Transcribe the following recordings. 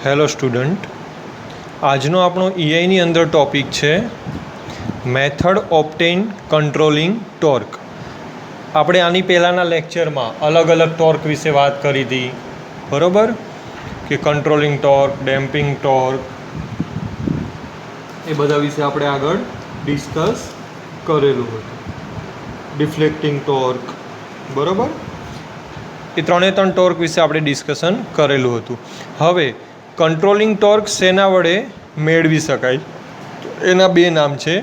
Hello student, આજનો આપણો ઈઆઈની અંદર ટૉપિક છે મેથડ ઓબ્ટેન કંટ્રોલિંગ ટોર્ક. આપણે આની પહેલાંના લેક્ચરમાં અલગ અલગ ટોર્ક વિશે વાત કરી હતી, બરાબર? કે કંટ્રોલિંગ ટોર્ક, ડેમ્પિંગ ટોર્ક, એ બધા વિશે આપણે આગળ ડિસ્કસ કરેલું હતું. ડિફ્લેક્ટિંગ ટોર્ક, બરાબર? એ ત્રણે ટોર્ક વિશે આપણે ડિસ્કશન કરેલું હતું. હવે કંટ્રોલિંગ ટોર્ક શેના વડે મેળવી શકાય? એના બે નામ છે,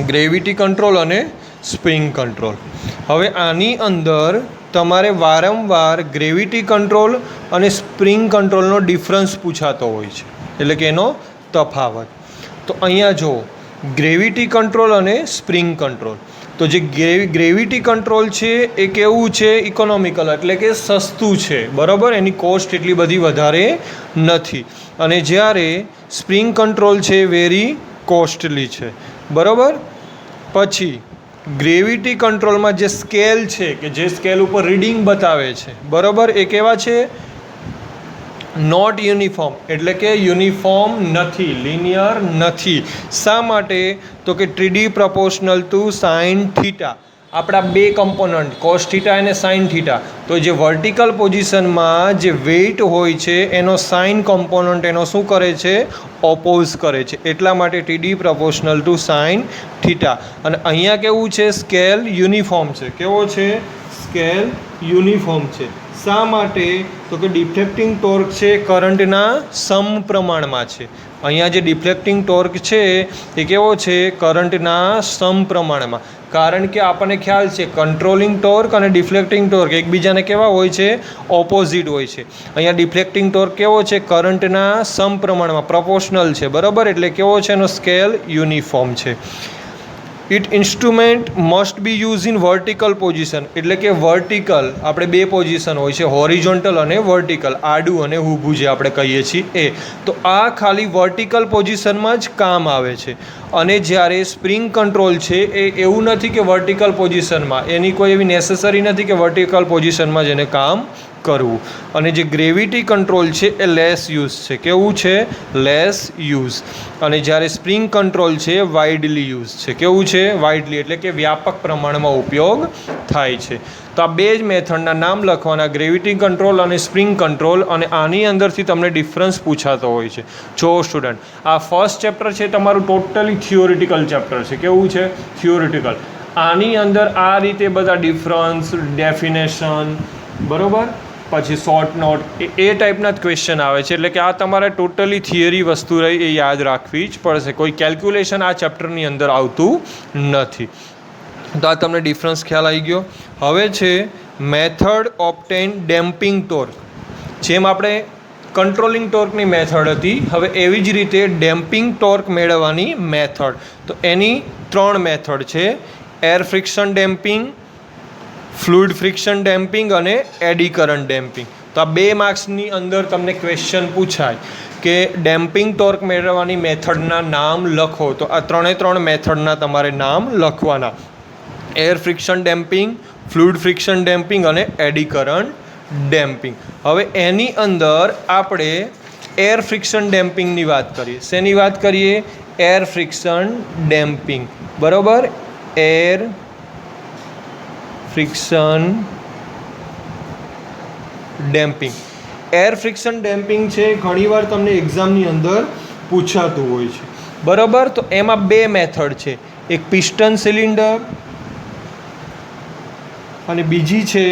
ગ્રેવિટી કંટ્રોલ અને સ્પ્રિંગ કંટ્રોલ. હવે આની અંદર તમારે વારંવાર ગ્રેવિટી કંટ્રોલ અને સ્પ્રિંગ કંટ્રોલનો ડિફરન્સ પૂછાતો હોય છે, એટલે કે એનો તફાવત. તો અહીંયા જો ગ્રેવિટી કંટ્રોલ અને સ્પ્રિંગ કંટ્રોલ, તો જે ગ્રેવિટી કંટ્રોલ છે એ કેવું છે? ઇકોનોમિકલ, એટલે કે સસ્તું છે, બરાબર? એની કોસ્ટ એટલી બધી વધારે નથી. અને જ્યારે સ્પ્રિંગ કંટ્રોલ છે વેરી કોસ્ટલી છે, બરાબર? પછી ગ્રેવિટી કંટ્રોલમાં જે સ્કેલ છે, કે જે સ્કેલ ઉપર રીડિંગ બતાવે છે, બરાબર, એ કેવા છે? નોટ યુનિફોર્મ, એટલે કે યુનિફોર્મ નથી, લિનિયર નથી. શા માટે? તો કે 3D proportional two sine theta. આપણા બે કમ્પોનન્ટ કોસ થીટા અને સાઇન થીટા, તો જે વર્ટિકલ પોઝિશનમાં જે વેઇટ હોય છે એનો સાઇન કમ્પોનન્ટ એનો શું કરે છે? ઓપોઝ કરે છે. એટલા માટે 3D proportional two sine theta. અને અહીંયા કેવું છે? સ્કેલ યુનિફોર્મ છે. કેવો છે? સ્કેલ યુનિફોર્મ છે. શા માટે? તો કે ડિફ્લેક્ટિંગ ટોર્ક છે કરંટના સમપ્રમાણમાં છે. અહીંયા જે ડિફ્લેક્ટિંગ ટોર્ક છે એ કેવો છે? કરંટના સમપ્રમાણમાં. કારણ કે આપણને ખ્યાલ છે કંટ્રોલિંગ ટોર્ક અને ડિફ્લેક્ટિંગ ટોર્ક એકબીજાને કેવા હોય છે? ઓપોઝિટ હોય છે. અહીંયા ડિફ્લેક્ટિંગ ટોર્ક કેવો છે? કરંટના સમપ્રમાણમાં, પ્રપોર્શનલ છે, બરાબર? એટલે કેવો છે? એનો સ્કેલ યુનિફોર્મ છે. It instrument must be use in vertical position, એટલે કે વર્ટિકલ આપણે બે પોઝિશન હોય છે, હોરિઝોન્ટલ અને વર્ટિકલ, આડું અને ઊભું જે આપણે કહીએ છીએ એ. તો આ ખાલી વર્ટિકલ પોઝિશનમાં જ કામ આવે છે. અને જ્યારે સ્પ્રિંગ કંટ્રોલ છે એ એવું નથી કે વર્ટિકલ પોઝિશનમાં, એની કોઈ એવી નેસેસરી નથી કે વર્ટિકલ પોઝિશનમાં જ એને કામ કરવું. અને જે ગ્રેવિટી કંટ્રોલ છે એ લેસ યુઝ છે. કેવું છે? Less use. અને જ્યારે સ્પ્રિંગ કંટ્રોલ છે વાઇડલી યુઝ છે. કેવું છે? વાઇડલી, એટલે કે વ્યાપક પ્રમાણમાં ઉપયોગ થાય છે. તો આ બે જ મેથડના નામ લખવાના, ગ્રેવિટી કંટ્રોલ અને સ્પ્રિંગ કંટ્રોલ. અને આની અંદરથી તમને ડિફરન્સ પૂછાતો હોય છે. જો સ્ટુડન્ટ, આ ફર્સ્ટ ચેપ્ટર છે તમારું ટોટલી થિયોરિટિકલ ચેપ્ટર છે. કેવું છે? થિયોરિટિકલ. આની અંદર આ રીતે બધા ડિફરન્સ, ડેફિનેશન, બરાબર, પછી શોર્ટ નોટ, એ ટાઈપના જ ક્વેશ્ચન આવે છે. એટલે કે આ તમારે ટોટલી થિયરી વસ્તુ રહી એ યાદ રાખવી જ પડશે. કોઈ કેલ્ક્યુલેશન આ ચેપ્ટરની અંદર આવતું નથી. તો આ તમને ડિફરન્સ ખ્યાલ આવી ગયો. હવે છે મેથડ ઓબ્ટેન ડેમ્પિંગ ટોર્ક. જેમ આપણે કંટ્રોલિંગ ટોર્કની મેથડ હતી, હવે એવી જ રીતે ડેમ્પિંગ ટોર્ક મેળવવાની મેથડ. તો એની ત્રણ મેથડ છે: air friction damping, fluid friction damping અને એડી કરંટ ડેમ્પિંગ. તો આ 2 માર્ક્સની અંદર તમને ક્વેશ્ચન પૂછાય કે ડેમ્પિંગ ટોર્ક મેળવવાની મેથડના નામ લખો. તો આ ત્રણ મેથડના તમારે નામ લખવાના: air friction damping, fluid friction damping અને એડી કરંટ ડેમ્પિંગ. હવે એની અંદર આપણે એર ફ્રિક્શન ડેમ્પિંગની વાત કરીએ. શેની વાત કરીએ? એર ફ્રિક્શન ડેમ્પિંગ, બરાબર? Air friction damping. Air friction damping છે ઘણીવાર તમને એક્ઝામની અંદર પૂછાતું હોય છે, બરાબર? તો એમાં 2 મેથડ છે, એક પિસ્ટન સિલિન્ડર અને બીજી છે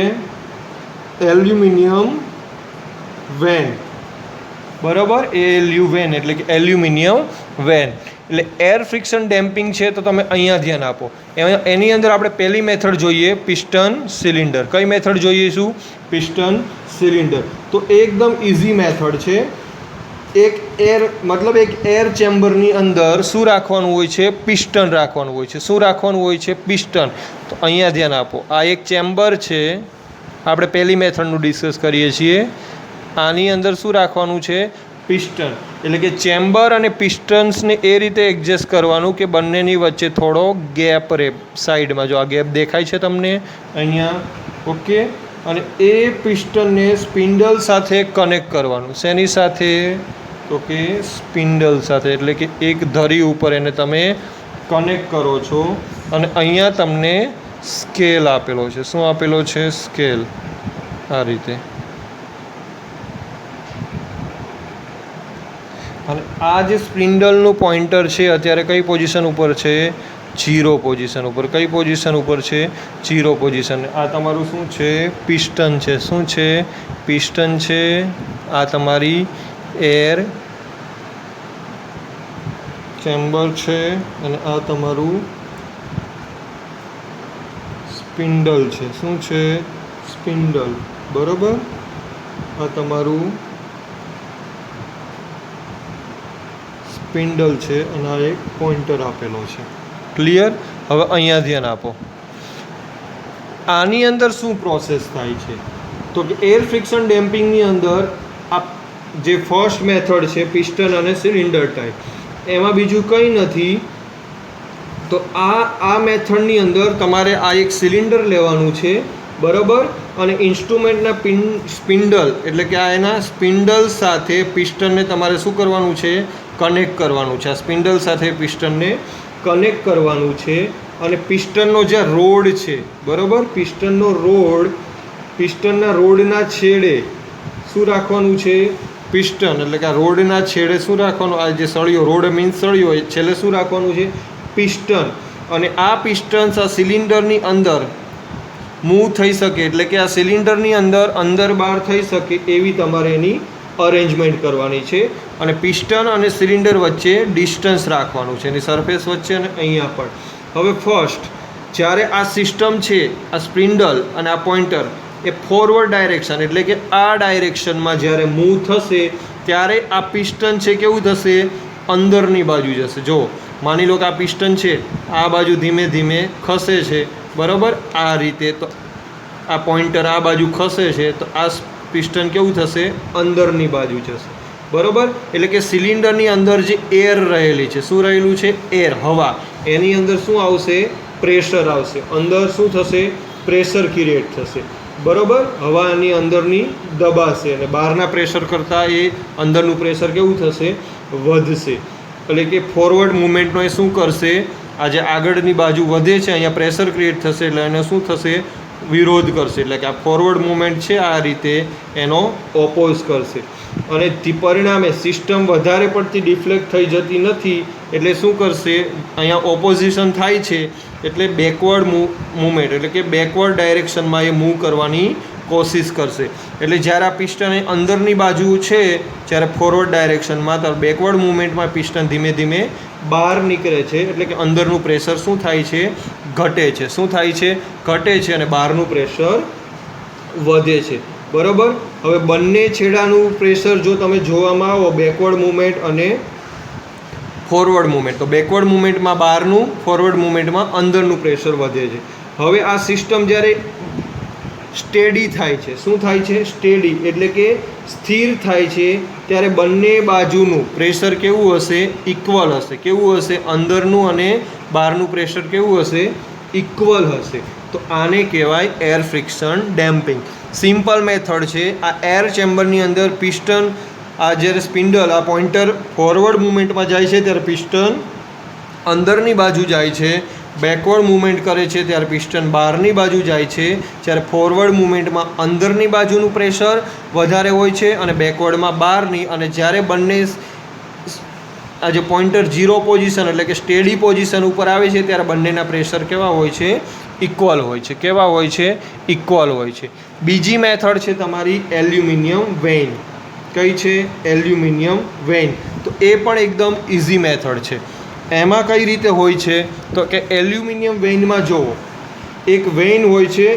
એલ્યુમિનિયમ વેન, બરાબર? એલ્યુ વેન, એટલે કે એલ્યુમિનિયમ વેન. એટલે એર ફ્રિક્શન ડેમ્પિંગ છે તો તમે અહીંયા ધ્યાન આપો. એની અંદર આપણે પહેલી મેથડ જોઈએ, પિસ્ટન સિલિન્ડર. કઈ મેથડ જોઈશું? Piston cylinder. તો એકદમ ઇઝી મેથડ છે. એક એર ચેમ્બરની અંદર શું રાખવાનું હોય છે? પિસ્ટન રાખવાનું હોય છે. શું રાખવાનું હોય છે? પિસ્ટન. તો અહીંયા ધ્યાન આપો, આ એક ચેમ્બર છે. આપણે પહેલી મેથડનું ડિસ્કસ કરીએ છીએ. આની અંદર શું રાખવાનું છે? પિસ્ટન. એટલે કે ચેમ્બર અને પિસ્ટન્સને એ રીતે એડજસ્ટ કરવાનું કે બંનેની વચ્ચે થોડો ગેપ રહે સાઈડમાં. જો આ ગેપ દેખાય છે તમને અહીંયા, ઓકે? અને એ પિસ્ટનને સ્પિન્ડલ સાથે કનેક્ટ કરવાનું. શેની સાથે? તો કે સ્પિન્ડલ સાથે, એટલે કે એક ધરી ઉપર એને તમે કનેક્ટ કરો છો. અને અહીંયા તમને સ્કેલ આપેલો છે. શું આપેલો છે? સ્કેલ. આ રીતે. અને આ જે સ્પિન્ડલનું પોઇન્ટર છે અત્યારે કઈ પોઝિશન ઉપર છે? 0 પોઝિશન ઉપર. કઈ પોઝિશન ઉપર છે? 0 પોઝિશન. આ તમારું શું છે? પિસ્ટન છે. શું છે? પિસ્ટન છે. આ તમારી એર ચેમ્બર છે અને આ તમારું સ્પિન્ડલ છે. શું છે? સ્પિન્ડલ. બરોબર. આ તમારું સ્પિન્ડલ છે અને આ એક પોઇન્ટર આપેલો છે. ક્લિયર? હવે અહીંયા ધ્યાન આપો. આની અંદર શું પ્રોસેસ થાય છે? તો કે એર ફ્રિક્શન ડેમ્પિંગની અંદર આ જે ફર્સ્ટ મેથડ છે પિસ્ટન અને સિલિન્ડર ટાઈપ, એમાં બીજું કંઈ નથી. તો આ મેથડની અંદર તમારે આ એક સિલિન્ડર લેવાનું છે, બરાબર, અને ઇન્સ્ટ્રુમેન્ટના સ્પિન્ડલ એટલે કે આ એના સ્પિન્ડલ સાથે પિસ્ટનને તમારે શું કરવાનું છે? કનેક્ટ કરવાનું છે. આ સ્પિન્ડલ સાથે પિસ્ટનને કનેક્ટ કરવાનું છે. અને પિસ્ટનનો જે રોડ છે, બરાબર, પિસ્ટનના રોડના છેડે શું રાખવાનું છે? પિસ્ટન. એટલે કે આ રોડના છેડે શું રાખવાનું? આ જે સળિયો, રોડ મીન્સ સળિયો, એ છેલ્લે શું રાખવાનું છે? પિસ્ટન. અને આ પિસ્ટન્સ આ સિલિન્ડરની અંદર મૂવ થઈ શકે, એટલે કે આ સિલિન્ડરની અંદર બહાર થઈ શકે એવી તમારે એની અરેન્જમેન્ટ કરવાની છે. અને પિસ્ટન અને સિલિન્ડર વચ્ચે ડિસ્ટન્સ રાખવાનું છે, એની સરફેસ વચ્ચે અને અહીંયા પણ. હવે ફર્સ્ટ જ્યારે આ સિસ્ટમ છે, આ સ્પિન્ડલ અને આ પોઇન્ટર એ ફોરવર્ડ ડાયરેક્શન એટલે કે આ ડાયરેક્શનમાં જ્યારે મૂવ થશે ત્યારે આ પિસ્ટન છે કેવું થશે? અંદરની બાજુ જશે. જો માની લો કે આ પિસ્ટન છે, આ બાજુ ધીમે ધીમે ખસે છે, બરાબર, આ રીતે. તો આ પોઇન્ટર આ બાજુ ખસે છે તો આ પિસ્ટન કેવું થશે? અંદરની બાજુ જશે, બરાબર. એટલે કે સિલિન્ડરની અંદર જે એર રહેલી છે, શું રહેલું છે? એર, હવા. એની અંદર શું આવશે? પ્રેશર આવશે. અંદર શું થશે? પ્રેશર ક્રિએટ થશે, બરાબર. હવાની અંદરની દબાશે અને બહારના પ્રેશર કરતાં એ અંદરનું પ્રેશર કેવું થશે? વધશે. એટલે કે ફોરવર્ડ મુવમેન્ટનો એ શું કરશે? આ જે આગળની બાજુ વધે છે અહીંયા પ્રેશર ક્રિએટ થશે એટલે એને શું થશે? વિરોધ કરશે. એટલે કે આ ફોરવર્ડ મુવમેન્ટ છે આ રીતે એનો ઓપોઝ કરશે. અને પરિણામે સિસ્ટમ વધારે પડતી ડિફ્લેક્ટ થઈ જતી નથી. એટલે શું કરશે? અહીંયા ઓપોઝિશન થાય છે એટલે બેકવર્ડ મૂવમેન્ટ એટલે કે બેકવર્ડ ડાયરેક્શનમાં એ મૂવ કરવાની કોશિશ કરશે. એટલે જ્યારે આ પિસ્ટન એ અંદરની બાજુ છે જ્યારે ફોરવર્ડ ડાયરેક્શનમાં, તો બેકવર્ડ મૂવમેન્ટમાં પિસ્ટન ધીમે ધીમે બહાર નીકળે છે. એટલે કે અંદરનું પ્રેશર શું થાય છે? ઘટે છે. શું થાય છે? ઘટે છે. અને બહારનું પ્રેશર વધે છે, બરાબર. હવે બંને છેડાનું પ્રેશર જો તમે જોવામાં આવો, બેકવર્ડ મૂવમેન્ટ અને ફોરવર્ડ મૂવમેન્ટ, તો બેકવર્ડ મૂવમેન્ટમાં બહારનું, ફોરવર્ડ મૂવમેન્ટમાં અંદરનું પ્રેશર વધે છે. હવે આ સિસ્ટમ જ્યારે સ્ટેડી થાય છે, શું થાય છે? સ્ટેડી એટલે કે સ્થિર થાય છે ત્યારે બંને બાજુનું પ્રેશર કેવું હશે? ઇક્વલ હશે. કેવું હશે? અંદરનું અને બહારનું પ્રેશર કેવું હશે? ઇક્વલ હશે. તો આને કહેવાય air friction damping. Simple method છે. આ એર ચેમ્બરની અંદર પિસ્ટન, આ જ્યારે સ્પિન્ડલ, આ પોઇન્ટર ફોરવર્ડ મૂવમેન્ટમાં જાય છે ત્યારે પિસ્ટન અંદરની બાજુ જાય છે. બેકવર્ડ મૂવમેન્ટ કરે છે ત્યારે પિસ્ટન બહારની બાજુ જાય છે. જ્યારે ફોરવર્ડ મૂવમેન્ટમાં અંદરની બાજુનું પ્રેશર વધારે હોય છે અને બેકવર્ડમાં બહારની. અને જ્યારે બંને આ જે પોઇન્ટર 0 પોઝિશન એટલે કે સ્ટેડી પોઝિશન ઉપર આવે છે ત્યારે બંનેના પ્રેશર કેવા હોય છે? ઇક્વલ હોય છે. કેવા હોય છે? ઇક્વલ હોય છે. બીજી મેથડ છે તમારી એલ્યુમિનિયમ વેઇન. કઈ છે? Aluminium vane. તો એ પણ એકદમ ઇઝી મેથડ છે. એમાં કઈ રીતે હોય છે? તો કે એલ્યુમિનિયમ વેઇનમાં જુઓ, એક વેઇન હોય છે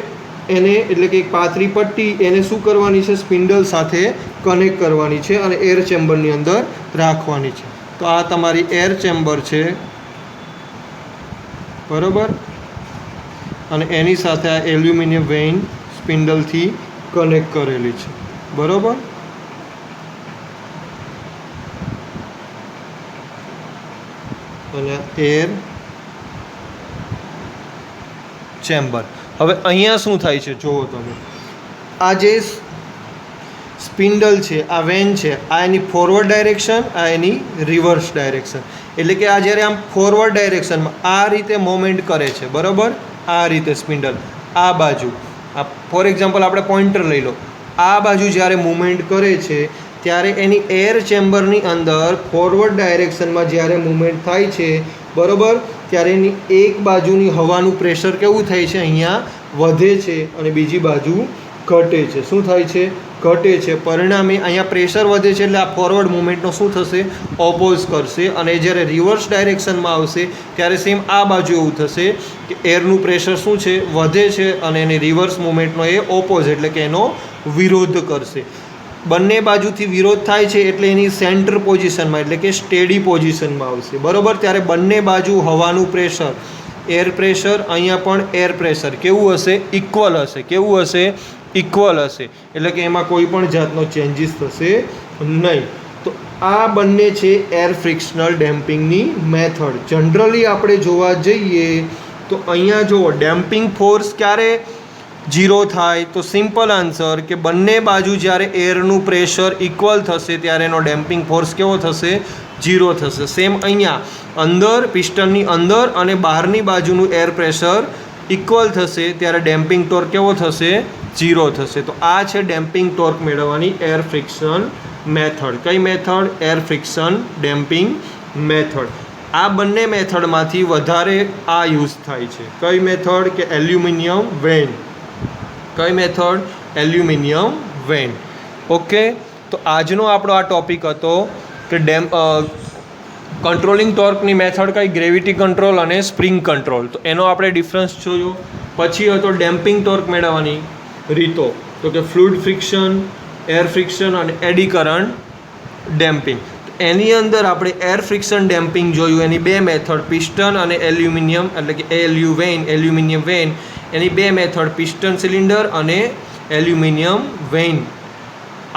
એને, એટલે કે એક પાતળી પટ્ટી, એને શું કરવાની છે? સ્પિન્ડલ સાથે કનેક્ટ કરવાની છે અને એર ચેમ્બરની અંદર રાખવાની છે. તો આ તમારી એર ચેમ્બર છે, બરાબર, અને એની સાથે આ એલ્યુમિનિયમ વેઇન સ્પિન્ડલથી કનેક્ટ કરેલી છે, બરાબર. અને એર ચેમ્બર. હવે અહીંયા શું થાય છે જુઓ તમે, આ જે સ્પિન્ડલ છે, આ વેન છે, આ એની ફોરવર્ડ ડાયરેક્શન, આ એની રિવર્સ ડાયરેક્શન. એટલે કે આ જ્યારે આમ ફોરવર્ડ ડાયરેક્શનમાં આ રીતે મોમેન્ટ કરે છે, બરાબર, આ રીતે સ્પિન્ડલ આ બાજુ, આ ફોર એક્ઝામ્પલ આપણે પોઇન્ટર લઈ લો, આ બાજુ જ્યારે મૂવમેન્ટ કરે છે ત્યારે એની એર ચેમ્બરની અંદર ફોરવર્ડ ડાયરેક્શનમાં જ્યારે મૂવમેન્ટ થાય છે, બરાબર, ત્યારે એની એક બાજુની હવાનું પ્રેશર કેવું થાય છે, અહીંયા વધે છે અને બીજી બાજુ ઘટે છે. શું થાય છે? ઘટે છે. પરિણામે અહીંયા પ્રેશર વધે છે એટલે આ ફોરવર્ડ મૂવમેન્ટનો શું થશે? ઓપોઝ કરશે. અને જ્યારે રિવર્સ ડાયરેક્શનમાં આવશે ત્યારે સેમ આ બાજુ એવું થશે કે એરનું પ્રેશર શું છે? વધે છે અને એની રિવર્સ મૂવમેન્ટનો એ ઓપોઝ એટલે કે એનો વિરોધ કરશે. બંને બાજુથી વિરોધ થાય છે એટલે એની સેન્ટર પોઝિશનમાં એટલે કે સ્ટેડી પોઝિશનમાં આવશે, બરાબર. ત્યારે બંને બાજુ હવાનું પ્રેશર, એર પ્રેશર, અહીંયા પણ એર પ્રેશર કેવું હશે? ઇક્વલ હશે. કેવું હશે? ઇક્વલ હશે. એટલે કે એમાં કોઈ પણ જાતનો ચેન્જીસ થશે નહીં. તો આ બંને છે એર ફ્રિક્શનલ ડેમ્પિંગની મેથડ. જનરલી આપણે જોવા જઈએ તો અહીંયા જુઓ ડેમ્પિંગ ફોર્સ ક્યારે 0 થાય? તો સિમ્પલ આન્સર કે બંને બાજુ જ્યારે એરનું પ્રેશર ઇક્વલ થશે ત્યારે એનો ડેમ્પિંગ ફોર્સ કેવો થશે? 0 થશે. સેમ અહીંયા અંદર પિસ્ટનની અંદર અને બહારની બાજુનું એર પ્રેશર ઇક્વલ થશે ત્યારે ડેમ્પિંગ ટોર્ક કેવો થશે? 0 થશે. તો આ છે ડેમ્પિંગ ટોર્ક મેળવવાની એર ફ્રિક્શન મેથડ. કઈ method? Air friction damping method. આ બંને મેથડમાંથી વધારે આ યુઝ થાય છે. કઈ મેથડ? કે એલ્યુમિનિયમ વેન. કઈ મેથડ? Aluminium vane. ઓકે, તો આજનો આપણો આ ટોપિક હતો કે કંટ્રોલિંગ ટોર્કની મેથડ કઈ? ગ્રેવિટી કંટ્રોલ અને સ્પ્રિંગ કંટ્રોલ. તો એનો આપણે ડિફરન્સ જોયો. પછી હતો ડેમ્પિંગ ટોર્ક મેળવવાની રીતો, તો કે ફ્લુઇડ ફ્રિક્શન, એર ફ્રિક્શન અને એડી કરંટ ડેમ્પિંગ. એની અંદર આપણે એર ફ્રિક્શન ડેમ્પિંગ જોયું. એની બે મેથડ, પિસ્ટન અને એલ્યુમિનિયમ એટલે કે એલ્યુ વેન, એલ્યુમિનિયમ વેન. એની બે મેથડ, પિસ્ટન સિલિન્ડર અને એલ્યુમિનિયમ વેન.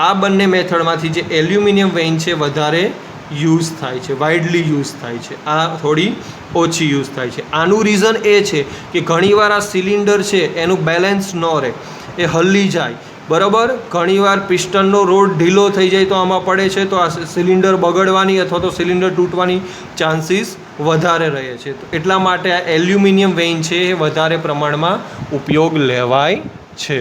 આ બંને મેથડમાંથી જે એલ્યુમિનિયમ વેન છે વધારે યુઝ થાય છે, વાઇડલી યુઝ થાય છે. આ થોડી ઓછી યુઝ થાય છે. આનું રીઝન એ છે કે ઘણીવાર આ સિલિન્ડર છે એનું બેલેન્સ ન રહે, એ હલી જાય, બરાબર. ઘણીવાર પિસ્ટનનો રોડ ઢીલો થઈ જાય તો આમાં પડે છે તો આ સિલિન્ડર બગડવાની અથવા તો સિલિન્ડર તૂટવાની ચાન્સીસ વધારે રહે છે. તો એટલા માટે આ એલ્યુમિનિયમ વેઇન છે એ વધારે પ્રમાણમાં ઉપયોગ લેવાય છે.